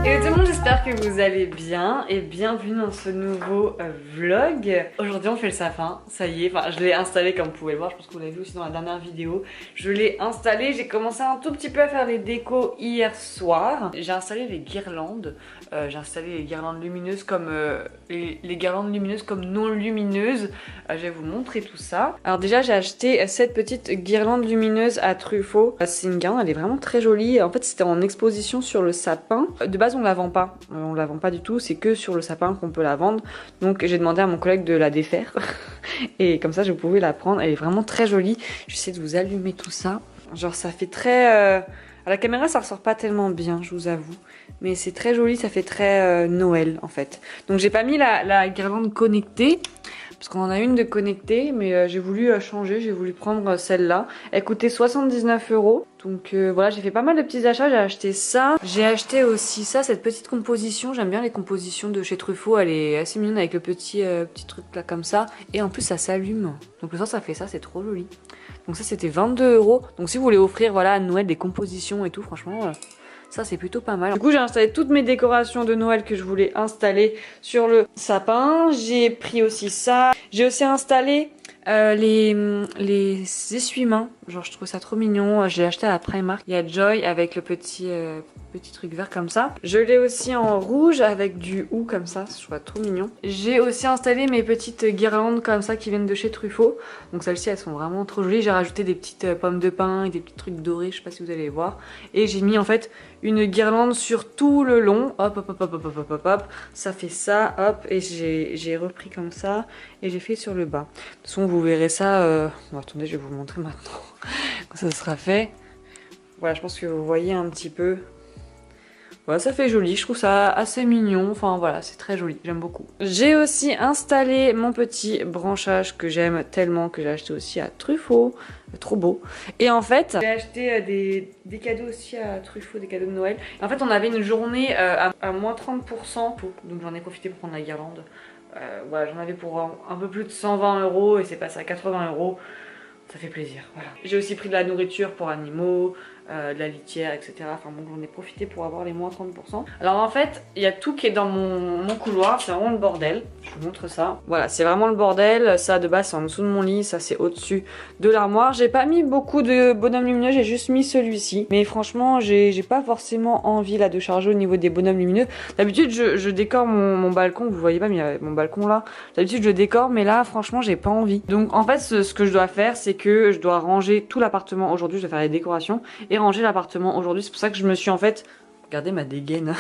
Hello tout le monde, j'espère que vous allez bien et bienvenue dans ce nouveau vlog. Aujourd'hui on fait le sapin, ça y est, enfin je l'ai installé comme vous pouvez le voir, je pense que vous l'avez vu aussi dans la dernière vidéo. Je l'ai installé, j'ai commencé un tout petit peu à faire les décos hier soir. J'ai installé les guirlandes, lumineuses comme les guirlandes lumineuses comme non lumineuses. Je vais vous montrer tout ça. Alors déjà j'ai acheté cette petite guirlande lumineuse à truffaut. C'est une guirlande, elle est vraiment très jolie. En fait c'était en exposition sur le sapin. De base on la vend pas, du tout, c'est que sur le sapin qu'on peut la vendre. Donc j'ai demandé à mon collègue de la défaire et comme ça je pouvais la prendre. Elle est vraiment très jolie. J'essaie de vous allumer tout ça. Genre ça fait très... À la caméra ça ressort pas tellement bien, je vous avoue. Mais c'est très joli, ça fait très Noël en fait. Donc j'ai pas mis la guirlande connectée. Parce qu'on en a une de connectée, mais j'ai voulu changer, j'ai voulu prendre celle-là. Elle coûtait 79 €. Donc voilà, j'ai fait pas mal de petits achats, j'ai acheté ça. J'ai acheté aussi ça, cette petite composition. J'aime bien les compositions de chez Truffaut, elle est assez mignonne avec le petit truc là comme ça. Et en plus ça s'allume. Donc le soir ça fait ça, c'est trop joli. Donc ça c'était 22 €. Donc si vous voulez offrir voilà, à Noël des compositions et tout, franchement... ça c'est plutôt pas mal. Du coup j'ai installé toutes mes décorations de Noël que je voulais installer sur le sapin. J'ai pris aussi ça. J'ai aussi installé les essuie-mains. Genre je trouve ça trop mignon. Je l'ai acheté à la Primark. Il y a Joy avec le petit truc vert comme ça. Je l'ai aussi en rouge avec du hou comme ça. Je trouve ça trop mignon. J'ai aussi installé mes petites guirlandes comme ça qui viennent de chez Truffaut. Donc celles-ci elles sont vraiment trop jolies. J'ai rajouté des petites pommes de pin et des petits trucs dorés. Je sais pas si vous allez voir. Et j'ai mis en fait une guirlande sur tout le long. Hop hop hop hop hop hop hop hop. Ça fait ça. Hop. Et j'ai repris comme ça. Et j'ai fait sur le bas. De toute façon vous verrez ça. Bon, attendez, je vais vous montrer maintenant. Quand ça sera fait. Voilà, je pense que vous voyez un petit peu. Voilà, ça fait joli, je trouve ça assez mignon, enfin voilà, c'est très joli, j'aime beaucoup. J'ai aussi installé mon petit branchage que j'aime tellement, que j'ai acheté aussi à Truffaut, trop beau. Et en fait, j'ai acheté des cadeaux aussi à Truffaut, des cadeaux de Noël. Et en fait, on avait une journée à moins 30%, donc j'en ai profité pour prendre la guirlande. Voilà, j'en avais pour un peu plus de 120 € et c'est passé à 80 €. Ça fait plaisir, voilà. J'ai aussi pris de la nourriture pour animaux, de la litière, etc. Enfin bon, j'en ai profité pour avoir les moins 30%. Alors en fait, il y a tout qui est dans mon couloir, c'est vraiment le bordel. Je vous montre ça. Voilà, c'est vraiment le bordel. Ça de base c'est en dessous de mon lit, ça c'est au-dessus de l'armoire. J'ai pas mis beaucoup de bonhommes lumineux, j'ai juste mis celui-ci. Mais franchement, j'ai pas forcément envie là de charger au niveau des bonhommes lumineux. D'habitude, je décore mon balcon, vous voyez pas, mais il y a mon balcon là. D'habitude, je décore, mais là, franchement, j'ai pas envie. Donc en fait, ce que je dois faire, c'est que je dois ranger tout l'appartement aujourd'hui. Je dois faire les décorations et ranger l'appartement aujourd'hui. C'est pour ça que je me suis en fait... Regardez ma dégaine.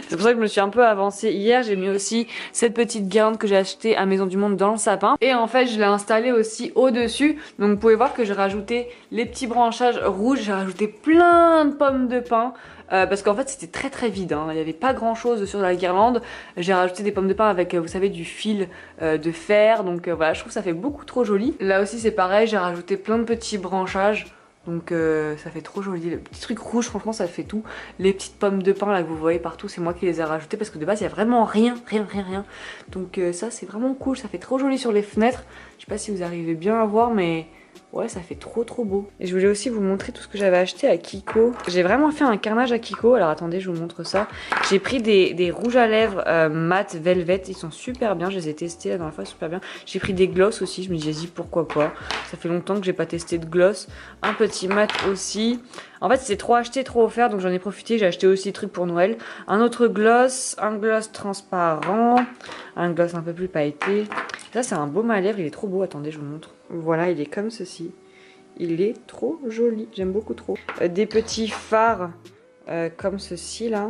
C'est pour ça que je me suis un peu avancée hier. J'ai mis aussi cette petite guirlande que j'ai achetée à Maison du Monde dans le sapin. Et en fait, je l'ai installée aussi au-dessus. Donc vous pouvez voir que j'ai rajouté les petits branchages rouges. J'ai rajouté plein de pommes de pin. Parce qu'en fait c'était très très vide, hein. Il n'y avait pas grand chose sur la guirlande. J'ai rajouté des pommes de pin avec vous savez du fil de fer. Donc voilà, je trouve que ça fait beaucoup trop joli. Là aussi c'est pareil, j'ai rajouté plein de petits branchages. Donc ça fait trop joli, le petit truc rouge franchement ça fait tout. Les petites pommes de pin là que vous voyez partout, c'est moi qui les ai rajoutées parce que de base il n'y a vraiment rien. Donc ça c'est vraiment cool, ça fait trop joli sur les fenêtres. Je sais pas si vous arrivez bien à voir mais... ouais, ça fait trop trop beau. Et je voulais aussi vous montrer tout ce que j'avais acheté à Kiko. J'ai vraiment fait un carnage à Kiko. Alors attendez, je vous montre ça. J'ai pris des rouges à lèvres mat velvet. Ils sont super bien. Je les ai testés la dernière fois, super bien. J'ai pris des gloss aussi. Je me disais, pourquoi pas. Ça fait longtemps que j'ai pas testé de gloss. Un petit mat aussi. En fait, c'est trop acheté, trop offert. Donc j'en ai profité. J'ai acheté aussi des trucs pour Noël. Un autre gloss. Un gloss transparent. Un gloss un peu plus pailleté. Ça, c'est un baume à lèvres. Il est trop beau. Attendez, je vous montre. Voilà, il est comme ceci. Il est trop joli, j'aime beaucoup trop. Des petits fards comme ceci là,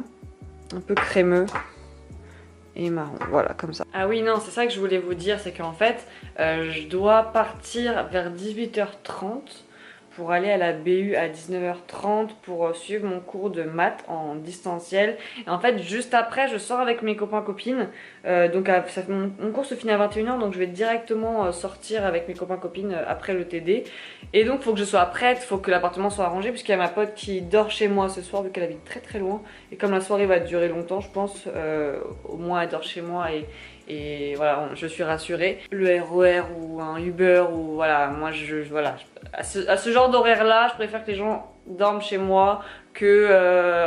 un peu crémeux et marron, voilà comme ça. Ah oui non, c'est ça que je voulais vous dire, c'est qu'en fait, je dois partir vers 18h30 pour aller à la BU à 19h30 pour suivre mon cours de maths en distanciel. Et en fait, juste après, je sors avec mes copains-copines. Donc mon cours se finit à 21h, donc je vais directement sortir avec mes copains-copines après le TD. Et donc, il faut que je sois prête, il faut que l'appartement soit arrangé, puisqu'il y a ma pote qui dort chez moi ce soir, vu qu'elle habite très très loin. Et comme la soirée va durer longtemps, je pense, au moins elle dort chez moi et voilà, je suis rassurée. Le RER ou un Uber ou voilà, moi voilà, à ce genre d'horaire là, je préfère que les gens dorment chez moi que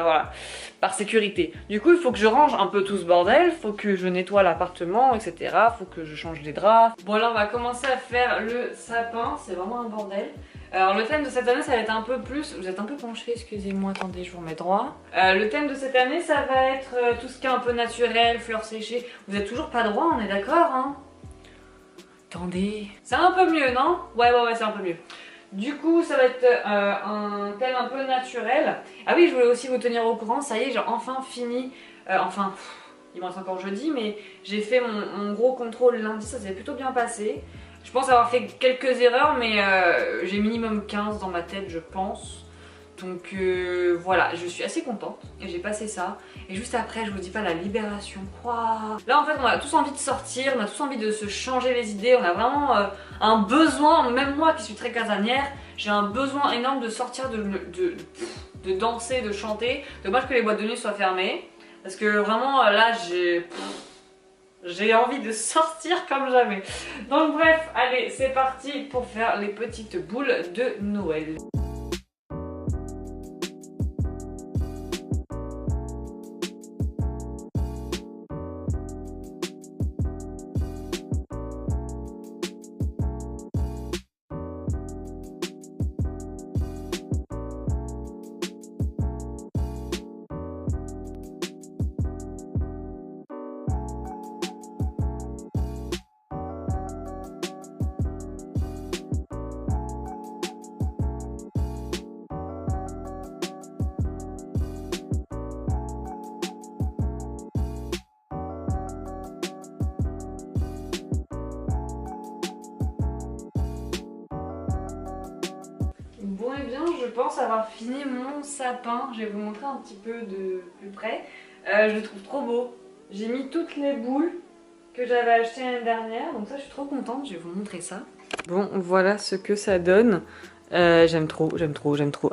voilà, par sécurité. Du coup il faut que je range un peu tout ce bordel, il faut que je nettoie l'appartement, etc. Il faut que je change les draps. Bon là on va commencer à faire le sapin, c'est vraiment un bordel. Alors le thème de cette année ça va être un peu plus, vous êtes un peu penché, excusez-moi, attendez je vous remets droit. Le thème de cette année ça va être tout ce qui est un peu naturel, fleurs séchées. Vous êtes toujours pas droit, on est d'accord hein? Attendez, c'est un peu mieux non? Ouais c'est un peu mieux. Du coup ça va être un thème un peu naturel. Ah oui je voulais aussi vous tenir au courant, ça y est j'ai enfin fini, il me reste encore jeudi mais j'ai fait mon gros contrôle lundi, ça s'est plutôt bien passé. Je pense avoir fait quelques erreurs mais j'ai minimum 15 dans ma tête je pense. Donc voilà, je suis assez contente et j'ai passé ça. Et juste après, je vous dis pas la libération. Wow. Là en fait on a tous envie de sortir, on a tous envie de se changer les idées. On a vraiment un besoin, même moi qui suis très casanière, j'ai un besoin énorme de sortir, de danser, de chanter. Dommage que les boîtes de nuit soient fermées. Parce que vraiment là j'ai envie de sortir comme jamais. Donc bref, allez c'est parti pour faire les petites boules de Noël. Bon et bien, je pense avoir fini mon sapin. Je vais vous montrer un petit peu de plus près. Je le trouve trop beau. J'ai mis toutes les boules que j'avais achetées l'année dernière. Donc ça, je suis trop contente. Je vais vous montrer ça. Bon, voilà ce que ça donne. J'aime trop.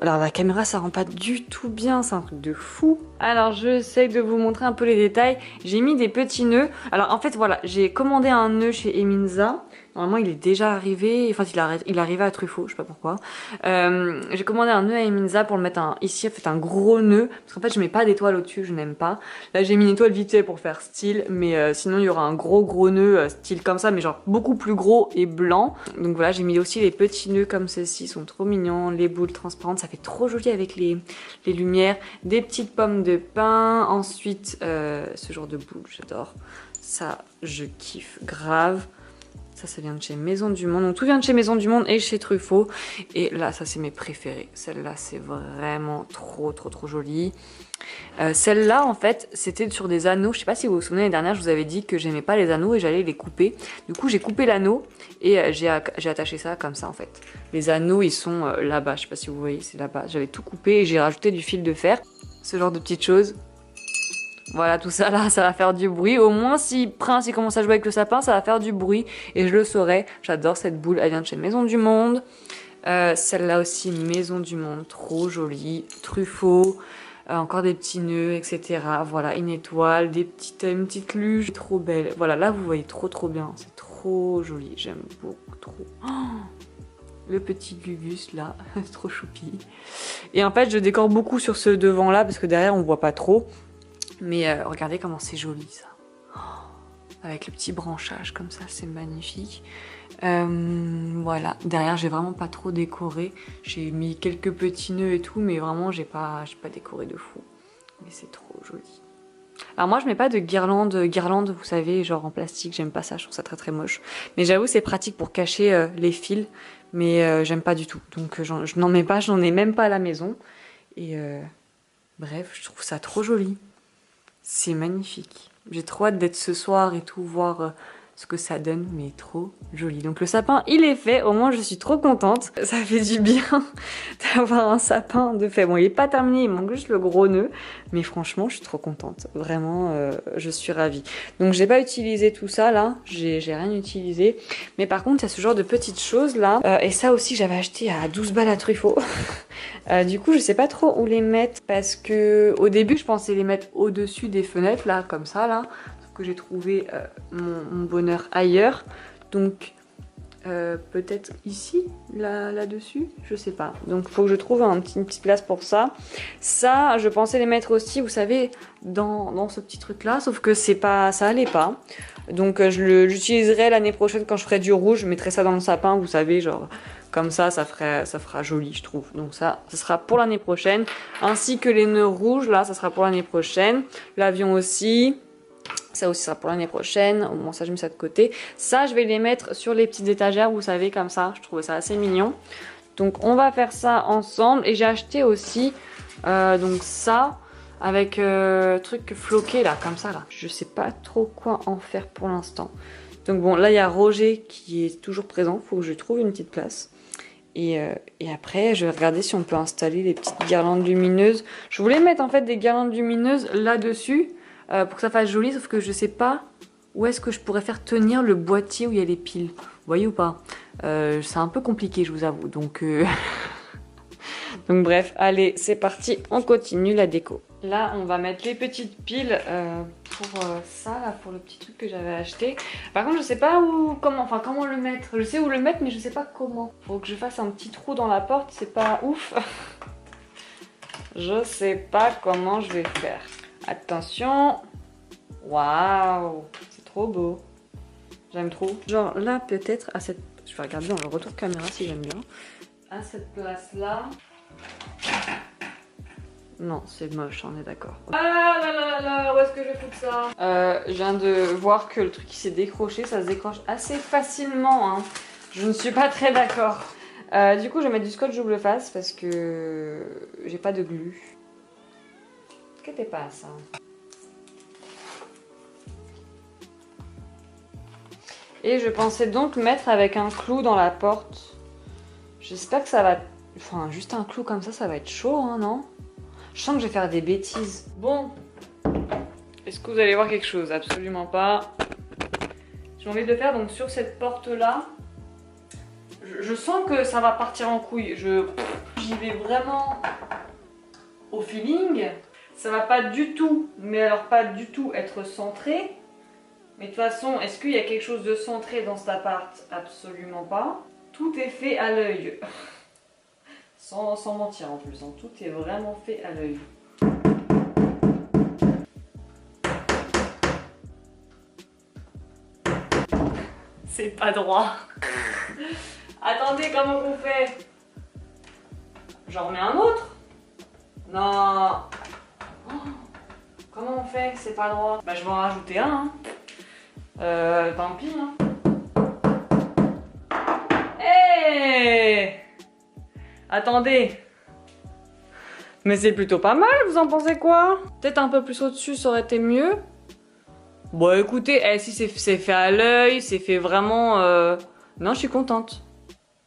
Alors la caméra, ça rend pas du tout bien. C'est un truc de fou. Alors, j'essaie de vous montrer un peu les détails. J'ai mis des petits nœuds. Alors en fait, voilà, j'ai commandé un nœud chez Eminza. Normalement il est déjà arrivé, enfin il est arrivé à Truffaut, je sais pas pourquoi. J'ai commandé un nœud à Eminza pour le mettre ici, en fait un gros nœud, parce qu'en fait je mets pas d'étoile au-dessus, je n'aime pas. Là j'ai mis une étoile vite fait pour faire style, mais sinon il y aura un gros nœud style comme ça, mais genre beaucoup plus gros et blanc. Donc voilà, j'ai mis aussi les petits nœuds comme ceci, ils sont trop mignons, les boules transparentes, ça fait trop joli avec les lumières, des petites pommes de pin, ensuite ce genre de boules, j'adore. Ça je kiffe grave. Ça vient de chez Maison du Monde. Donc tout vient de chez Maison du Monde et chez Truffaut. Et là, ça c'est mes préférés. Celle-là, c'est vraiment trop joli. Celle-là, en fait, c'était sur des anneaux. Je sais pas si vous vous souvenez, l'année dernière, je vous avais dit que j'aimais pas les anneaux et j'allais les couper. Du coup, j'ai coupé l'anneau et j'ai attaché ça comme ça, en fait. Les anneaux, ils sont là-bas. Je sais pas si vous voyez, c'est là-bas. J'avais tout coupé et j'ai rajouté du fil de fer. Ce genre de petites choses. Voilà, tout ça là, ça va faire du bruit. Au moins, si Prince il commence à jouer avec le sapin, ça va faire du bruit. Et je le saurai. J'adore cette boule. Elle vient de chez Maison du Monde. Celle-là aussi, Maison du Monde. Trop jolie. Truffaut. Encore des petits nœuds, etc. Voilà, une étoile, une petite luge. Trop belle. Voilà, là, vous voyez trop bien. C'est trop joli. J'aime beaucoup trop. Oh, le petit Gugus là, c'est trop choupi. Et en fait, je décore beaucoup sur ce devant-là parce que derrière, on voit pas trop. Mais regardez comment c'est joli ça. Oh, avec le petit branchage comme ça, c'est magnifique. Voilà, derrière j'ai vraiment pas trop décoré. J'ai mis quelques petits nœuds et tout, mais vraiment j'ai pas décoré de fou. Mais c'est trop joli. Alors moi je mets pas de guirlande, vous savez, genre en plastique, j'aime pas ça, je trouve ça très moche. Mais j'avoue c'est pratique pour cacher les fils, mais j'aime pas du tout. Donc je n'en mets pas, je n'en ai même pas à la maison. Et bref, je trouve ça trop joli. C'est magnifique. J'ai trop hâte d'être ce soir et tout, voir ce que ça donne, mais trop joli. Donc le sapin, il est fait. Au moins, je suis trop contente. Ça fait du bien d'avoir un sapin de fait. Bon, il est pas terminé, il manque juste le gros nœud. Mais franchement, je suis trop contente. Vraiment, je suis ravie. Donc, j'ai pas utilisé tout ça, là. J'ai rien utilisé. Mais par contre, il y a ce genre de petites choses, là. Et ça aussi, j'avais acheté à 12 balles à Truffaut. Du coup, je sais pas trop où les mettre. Parce que au début, je pensais les mettre au-dessus des fenêtres, là, comme ça, là. Que j'ai trouvé mon bonheur ailleurs. Donc peut-être ici, là-dessus, je sais pas. Donc il faut que je trouve une petite place pour ça. Ça, je pensais les mettre aussi, vous savez, dans ce petit truc là, sauf que c'est pas, ça allait pas. Donc j'utiliserai l'année prochaine quand je ferai du rouge, je mettrai ça dans le sapin, vous savez, genre comme ça fera joli, je trouve. Donc ça sera pour l'année prochaine, ainsi que les nœuds rouges là, ça sera pour l'année prochaine. L'avion aussi. Ça aussi sera pour l'année prochaine. Au moins ça je mets ça de côté. Ça je vais les mettre sur les petites étagères, vous savez, comme ça. Je trouve ça assez mignon. Donc on va faire ça ensemble. Et j'ai acheté aussi donc ça avec truc floqué là, comme ça là. Je sais pas trop quoi en faire pour l'instant. Donc bon, là il y a Roger qui est toujours présent. Faut que je trouve une petite place. Et après je vais regarder si on peut installer les petites guirlandes lumineuses. Je voulais mettre en fait des guirlandes lumineuses là-dessus. Pour que ça fasse joli, sauf que je sais pas où est-ce que je pourrais faire tenir le boîtier où il y a les piles. Vous voyez ou pas? C'est un peu compliqué, je vous avoue. Donc, donc bref, allez, c'est parti, on continue la déco. Là, on va mettre les petites piles pour ça, là, pour le petit truc que j'avais acheté. Par contre, je sais pas comment le mettre. Je sais où le mettre, mais je sais pas comment. Faut que je fasse un petit trou dans la porte, c'est pas ouf. Je sais pas comment je vais faire. Attention. Waouh, c'est trop beau. J'aime trop. Genre là peut-être à cette... Je vais regarder dans le retour caméra si j'aime bien. À cette place là. Non, c'est moche, on est d'accord. Ah là là là, où est-ce que je fous ça? Je viens de voir que le truc qui s'est décroché, ça se décroche assez facilement. Hein. Je ne suis pas très d'accord. Du coup, je vais mettre du scotch double face parce que j'ai pas de glu. Qu'est-ce que t'es pas ça? Et je pensais donc mettre avec un clou dans la porte. J'espère que ça va... Enfin, juste un clou comme ça va être chaud, hein, non? Je sens que je vais faire des bêtises. Bon. Est-ce que vous allez voir quelque chose? Absolument pas. J'ai envie de le faire donc sur cette porte-là. Je sens que ça va partir en couille. J'y vais vraiment au feeling. Ça va pas du tout, mais alors pas du tout être centré. Mais de toute façon, est-ce qu'il y a quelque chose de centré dans cet appart? Absolument pas. Tout est fait à l'œil. Sans mentir en plus, hein. Tout est vraiment fait à l'œil. C'est pas droit. Attendez, comment on fait? J'en remets un autre? Non. Oh, comment on fait? C'est pas droit. Bah je vais en rajouter un. Hein. Tant pis. Hein. Hey! Attendez. Mais c'est plutôt pas mal, vous en pensez quoi? Peut-être un peu plus au-dessus, ça aurait été mieux. Bon écoutez, si c'est fait à l'œil, c'est fait vraiment... Non, je suis contente.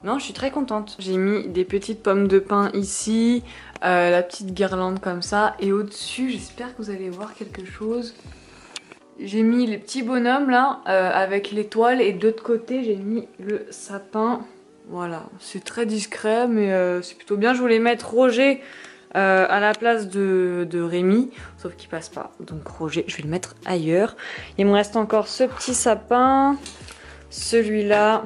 Non, je suis très contente. J'ai mis des petites pommes de pin ici, la petite guirlande comme ça. Et au-dessus, j'espère que vous allez voir quelque chose. J'ai mis les petits bonhommes là, avec l'étoile. Et de l'autre côté, j'ai mis le sapin. Voilà, c'est très discret, mais c'est plutôt bien. Je voulais mettre Roger à la place de Rémi, sauf qu'il passe pas. Donc Roger, je vais le mettre ailleurs. Il me reste encore ce petit sapin, celui-là,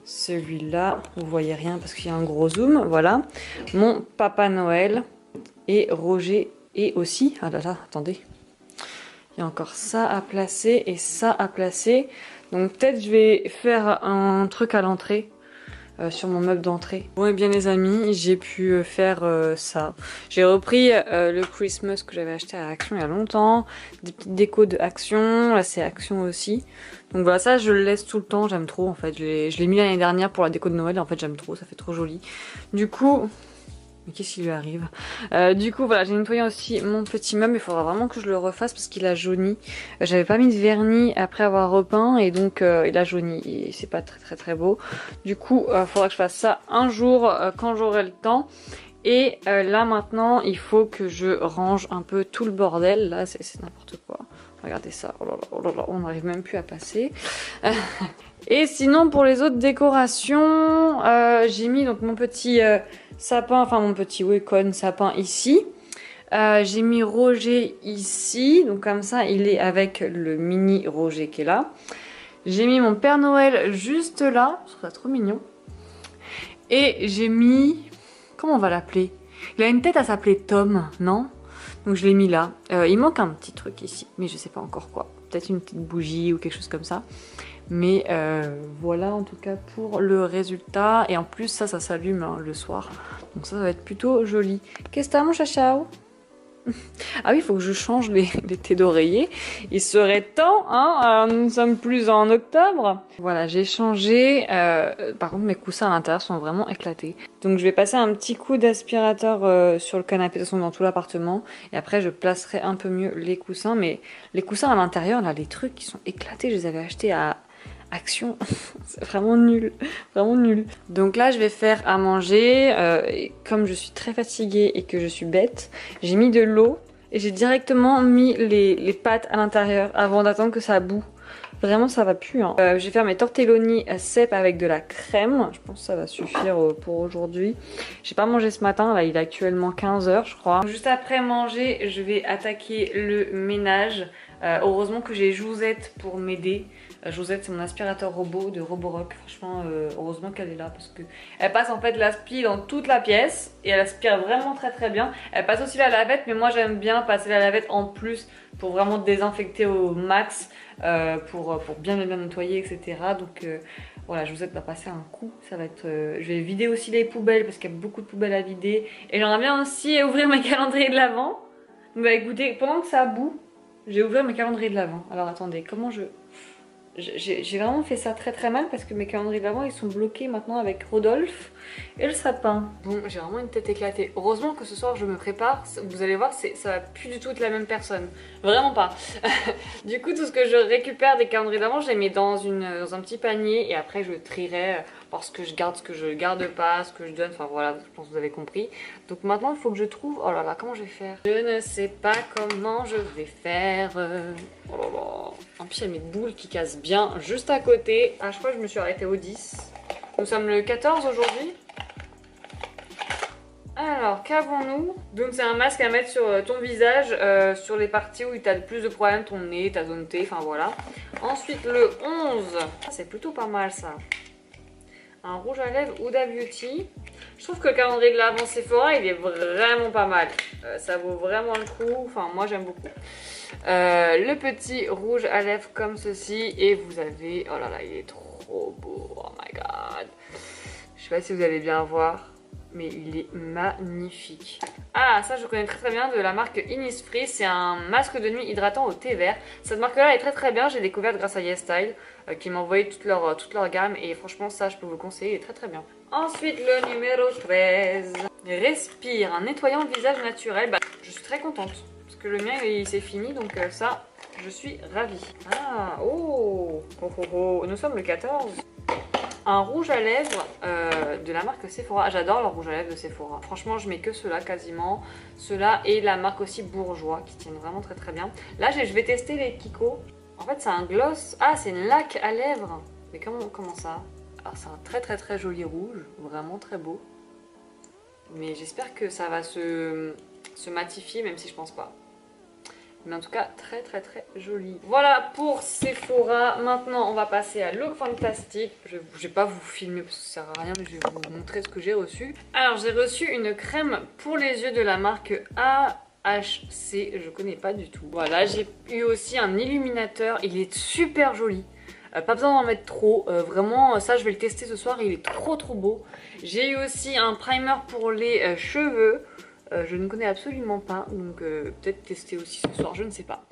celui-là. Vous voyez rien parce qu'il y a un gros zoom. Voilà, mon Papa Noël et Roger et aussi. Ah là là, attendez. Il y a encore ça à placer et ça à placer. Donc peut-être je vais faire un truc à l'entrée, sur mon meuble d'entrée. Bon et bien les amis, j'ai pu faire ça. J'ai repris le Christmas que j'avais acheté à Action il y a longtemps. Des petites décos de Action, là c'est Action aussi. Donc voilà, ça je le laisse tout le temps, j'aime trop en fait. Je l'ai mis l'année dernière pour la déco de Noël, en fait j'aime trop, ça fait trop joli. Du coup... Mais qu'est-ce qui lui arrive? Du coup voilà, j'ai nettoyé aussi mon petit meuble. Il faudra vraiment que je le refasse parce qu'il a jauni. J'avais pas mis de vernis après avoir repeint et donc il a jauni et c'est pas très beau. Du coup il faudra que je fasse ça un jour quand j'aurai le temps. Et là maintenant il faut que je range un peu tout le bordel. Là c'est n'importe quoi. Regardez ça, oh là là, on n'arrive même plus à passer. Et sinon pour les autres décorations, j'ai mis donc mon petit sapin, enfin mon petit Wacom sapin ici. J'ai mis Roger ici, donc comme ça il est avec le mini Roger qui est là. J'ai mis mon Père Noël juste là, je trouve ça trop mignon. Et j'ai mis... Comment on va l'appeler? Il a une tête à s'appeler Tom, non? Donc je l'ai mis là. Il manque un petit truc ici, mais je sais pas encore quoi. Peut-être une petite bougie ou quelque chose comme ça. Mais voilà en tout cas pour le résultat. Et en plus ça s'allume hein, le soir. Donc ça va être plutôt joli. Qu'est-ce que t'as mon chachao? Ah oui, il faut que je change les thés d'oreiller. Il serait temps, hein, nous ne sommes plus en octobre. Voilà, j'ai changé. Par contre, mes coussins à l'intérieur sont vraiment éclatés. Donc je vais passer un petit coup d'aspirateur sur le canapé, de toute façon dans tout l'appartement. Et après, je placerai un peu mieux les coussins. Mais les coussins à l'intérieur, là, les trucs qui sont éclatés, je les avais achetés à Action. C'est vraiment nul, vraiment nul. Donc là je vais faire à manger, et comme je suis très fatiguée et que je suis bête, j'ai mis de l'eau et j'ai directement mis les pâtes à l'intérieur avant d'attendre que ça bout. Vraiment ça va plus hein. Je vais faire mes tortelloni cèpe avec de la crème, je pense que ça va suffire pour aujourd'hui. J'ai pas mangé ce matin, là il est actuellement 15 h je crois. Juste après manger je vais attaquer le ménage. Heureusement que j'ai Jouzette pour m'aider. Jouzette c'est mon aspirateur robot de Roborock. Franchement heureusement qu'elle est là parce que elle passe en fait l'aspi dans toute la pièce et elle aspire vraiment très bien. Elle passe aussi la lavette mais moi j'aime bien passer la lavette en plus pour vraiment désinfecter au max, pour bien nettoyer etc. Donc voilà, Jouzette va passer un coup. Ça va être, je vais vider aussi les poubelles parce qu'il y a beaucoup de poubelles à vider. Et j'aimerais bien aussi ouvrir mes calendriers de l'Avent. Bah écoutez, pendant que ça bout, j'ai ouvert mes calendriers de l'Avent. Alors attendez, comment j'ai vraiment fait ça très mal parce que mes calendriers de l'Avent ils sont bloqués maintenant avec Rodolphe et le sapin. Bon, j'ai vraiment une tête éclatée. Heureusement que ce soir je me prépare. Vous allez voir, ça va plus du tout être la même personne. Vraiment pas. Du coup, tout ce que je récupère des calendriers d'Avent, je les mets dans un petit panier et après je trierai parce que je garde ce que je garde pas, ce que je donne. Enfin voilà, je pense que vous avez compris. Donc maintenant, il faut que je trouve... Oh là là, comment je vais faire? Je ne sais pas comment je vais faire. Oh là là. En plus, il y a mes boules qui cassent bien juste à côté. Ah, je crois que je me suis arrêtée au 10. Nous sommes le 14 aujourd'hui. Alors, qu'avons-nous? Donc c'est un masque à mettre sur ton visage, sur les parties où tu as le plus de problèmes, ton nez, ta zone T, enfin voilà. Ensuite le 11, c'est plutôt pas mal ça. Un rouge à lèvres Huda Beauty. Je trouve que le calendrier de l'Avent Sephora il est vraiment pas mal. Ça vaut vraiment le coup, enfin moi j'aime beaucoup. Le petit rouge à lèvres comme ceci et vous avez, oh là là il est trop beau, oh my god. Je sais pas si vous allez bien voir. Mais il est magnifique. Ah, ça je connais très bien de la marque Innisfree. C'est un masque de nuit hydratant au thé vert. Cette marque là est très bien. J'ai découvert grâce à YesStyle qui m'a envoyé toute leur gamme. Et franchement ça je peux vous le conseiller, il est très bien. Ensuite le numéro 13. Respire, un nettoyant visage naturel. Bah, je suis très contente. Parce que le mien il s'est fini. Donc ça je suis ravie. Ah, oh, nous sommes le 14. Un rouge à lèvres de la marque Sephora. J'adore le rouge à lèvres de Sephora. Franchement, je mets que ceux-là quasiment. Ceux-là et la marque aussi Bourjois qui tiennent vraiment très bien. Là, je vais tester les Kiko. En fait, c'est un gloss. Ah, c'est une laque à lèvres. Mais comment ça? Alors, c'est un très joli rouge. Vraiment très beau. Mais j'espère que ça va se matifier, même si je pense pas. Mais en tout cas, très joli. Voilà pour Sephora. Maintenant, on va passer à Look Fantastic. Je vais pas vous filmer parce que ça sert à rien, mais je vais vous montrer ce que j'ai reçu. Alors, j'ai reçu une crème pour les yeux de la marque AHC. Je connais pas du tout. Voilà, j'ai eu aussi un illuminateur. Il est super joli. Pas besoin d'en mettre trop, vraiment ça je vais le tester ce soir, il est trop beau. J'ai eu aussi un primer pour les cheveux. Je ne connais absolument pas, donc peut-être tester aussi ce soir, je ne sais pas.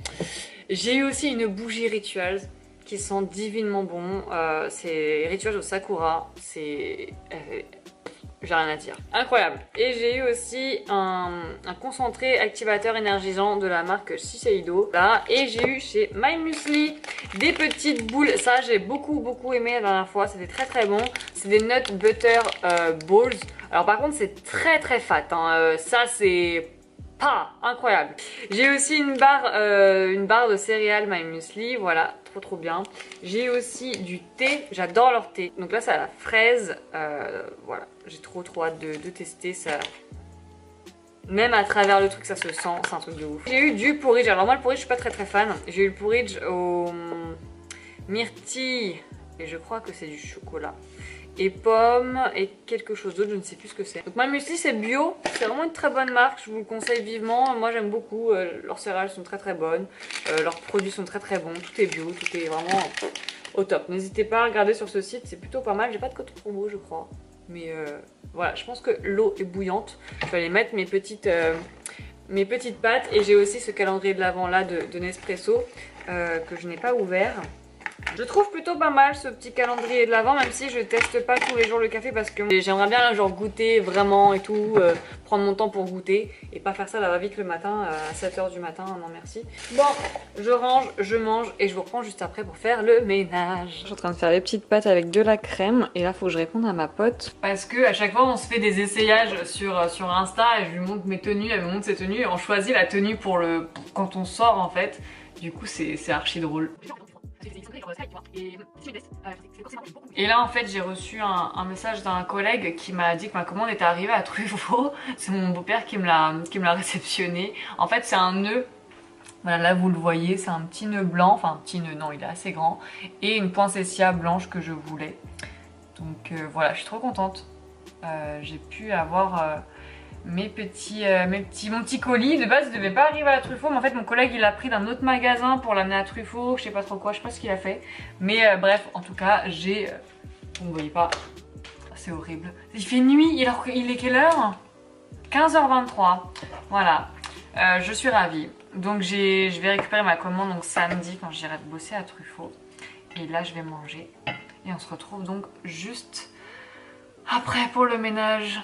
J'ai eu aussi une bougie Rituals qui sent divinement bon. C'est Rituals au Sakura, c'est... j'ai rien à dire. Incroyable. Et j'ai eu aussi un concentré activateur énergisant de la marque Shiseido. Là. Et j'ai eu chez My Muesli des petites boules. Ça j'ai beaucoup aimé la dernière fois, c'était très bon. C'est des nut butter balls. Alors par contre c'est très fat, hein. Ça c'est pas incroyable. J'ai aussi une barre de céréales My Muesli, voilà, trop bien. J'ai aussi du thé, j'adore leur thé. Donc là c'est à la fraise, voilà, j'ai trop hâte de tester ça. Même à travers le truc ça se sent, c'est un truc de ouf. J'ai eu du porridge, alors moi le porridge je suis pas très fan. J'ai eu le porridge au myrtille, et je crois que c'est du chocolat. Et pommes et quelque chose d'autre, je ne sais plus ce que c'est. Donc ma muesli c'est bio, c'est vraiment une très bonne marque, je vous le conseille vivement. Moi j'aime beaucoup, leurs céréales sont très bonnes, leurs produits sont très bons, tout est bio, tout est vraiment au top. N'hésitez pas à regarder sur ce site, c'est plutôt pas mal. J'ai pas de code promo je crois, mais voilà, je pense que l'eau est bouillante. Je vais aller mettre mes petites pâtes, et j'ai aussi ce calendrier de l'Avent là de Nespresso que je n'ai pas ouvert. Je trouve plutôt pas mal ce petit calendrier de l'Avent, même si je teste pas tous les jours le café parce que j'aimerais bien là, genre goûter vraiment et tout, prendre mon temps pour goûter et pas faire ça là vite le matin à 7 h du matin, non merci. Bon, je range, je mange et je vous reprends juste après pour faire le ménage. Je suis en train de faire les petites pâtes avec de la crème et là faut que je réponde à ma pote parce que à chaque fois on se fait des essayages sur Insta et je lui montre mes tenues, elle me montre ses tenues et on choisit la tenue pour quand on sort en fait. Du coup c'est archi drôle. Et là en fait j'ai reçu un message d'un collègue qui m'a dit que ma commande était arrivée à Truffaut. C'est mon beau-père qui me l'a réceptionné. En fait c'est un nœud, voilà là vous le voyez, c'est un petit nœud blanc, enfin un petit nœud, non il est assez grand, et une poinsettia blanche que je voulais. Donc voilà, je suis trop contente. J'ai pu avoir mon petit colis. De base il devait pas arriver à la Truffaut, mais en fait mon collègue il l'a pris d'un autre magasin pour l'amener à Truffaut, je sais pas trop quoi, je sais pas ce qu'il a fait, mais bref en tout cas j'ai vous ne voyez pas, c'est horrible, il fait nuit, il est quelle heure? 15h23. Voilà, je suis ravie. Donc je vais récupérer ma commande donc samedi quand j'irai bosser à Truffaut, et là je vais manger et on se retrouve donc juste après pour le ménage.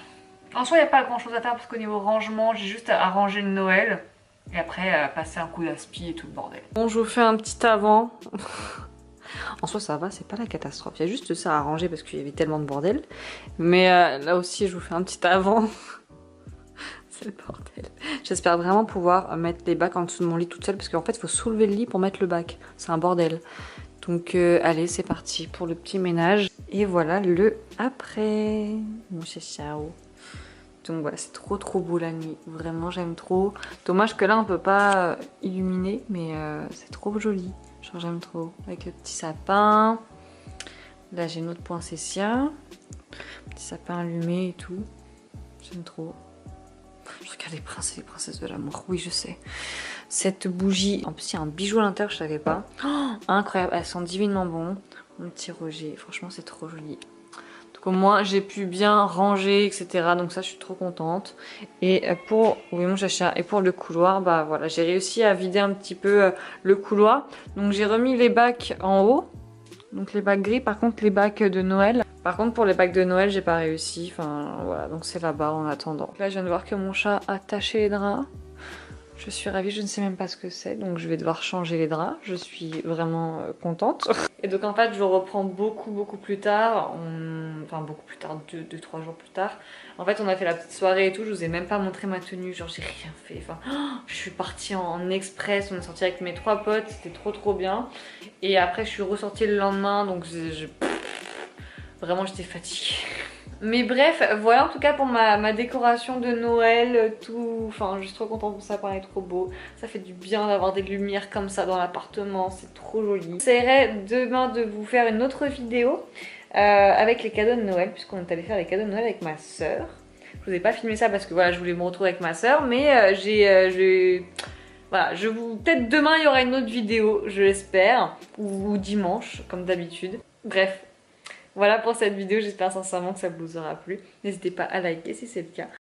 En soi, il n'y a pas grand chose à faire parce qu'au niveau rangement, j'ai juste à ranger le Noël et après passer un coup d'aspi et tout le bordel. Bon, je vous fais un petit avant. En soi, ça va, c'est pas la catastrophe. Il y a juste ça à ranger parce qu'il y avait tellement de bordel. Mais là aussi, je vous fais un petit avant. C'est le bordel. J'espère vraiment pouvoir mettre les bacs en dessous de mon lit toute seule parce qu'en fait, il faut soulever le lit pour mettre le bac. C'est un bordel. Donc allez, c'est parti pour le petit ménage. Et voilà le après. Mon ciao. Donc voilà, c'est trop beau la nuit, vraiment j'aime trop. Dommage que là on peut pas illuminer, mais c'est trop joli. Genre j'aime trop, avec le petit sapin. Là j'ai une autre poinsettia, petit sapin allumé et tout. J'aime trop. Je regarde les princes et les princesses de l'amour, oui je sais. Cette bougie, en plus il y a un bijou à l'intérieur, je savais pas. Oh, incroyable, elles sont divinement bon. Mon petit Roger, franchement c'est trop joli. Donc au moins j'ai pu bien ranger, etc. Donc ça je suis trop contente. Et pour, oui mon chacha, et pour le couloir, bah voilà, j'ai réussi à vider un petit peu le couloir. Donc j'ai remis les bacs en haut. Donc les bacs gris, par contre les bacs de Noël. Par contre pour les bacs de Noël j'ai pas réussi. Enfin voilà, donc c'est là-bas en attendant. Là je viens de voir que mon chat a taché les draps. Je suis ravie, je ne sais même pas ce que c'est, donc je vais devoir changer les draps. Je suis vraiment contente. Et donc en fait je reprends beaucoup plus tard, enfin beaucoup plus tard, 2-3 jours plus tard. En fait on a fait la petite soirée et tout, je vous ai même pas montré ma tenue, genre j'ai rien fait. Enfin, je suis partie en express, on est sorti avec mes 3 potes, c'était trop bien. Et après je suis ressortie le lendemain, donc vraiment j'étais fatiguée. Mais bref, voilà en tout cas pour ma décoration de Noël, tout, enfin je suis trop contente, mon sapin est trop beau. Ça fait du bien d'avoir des lumières comme ça dans l'appartement, c'est trop joli. J'essaierai demain de vous faire une autre vidéo avec les cadeaux de Noël, puisqu'on est allé faire les cadeaux de Noël avec ma soeur. Je vous ai pas filmé ça parce que voilà, je voulais me retrouver avec ma soeur, mais voilà, peut-être demain il y aura une autre vidéo, je l'espère, ou dimanche comme d'habitude. Bref. Voilà pour cette vidéo, j'espère sincèrement que ça vous aura plu. N'hésitez pas à liker si c'est le cas,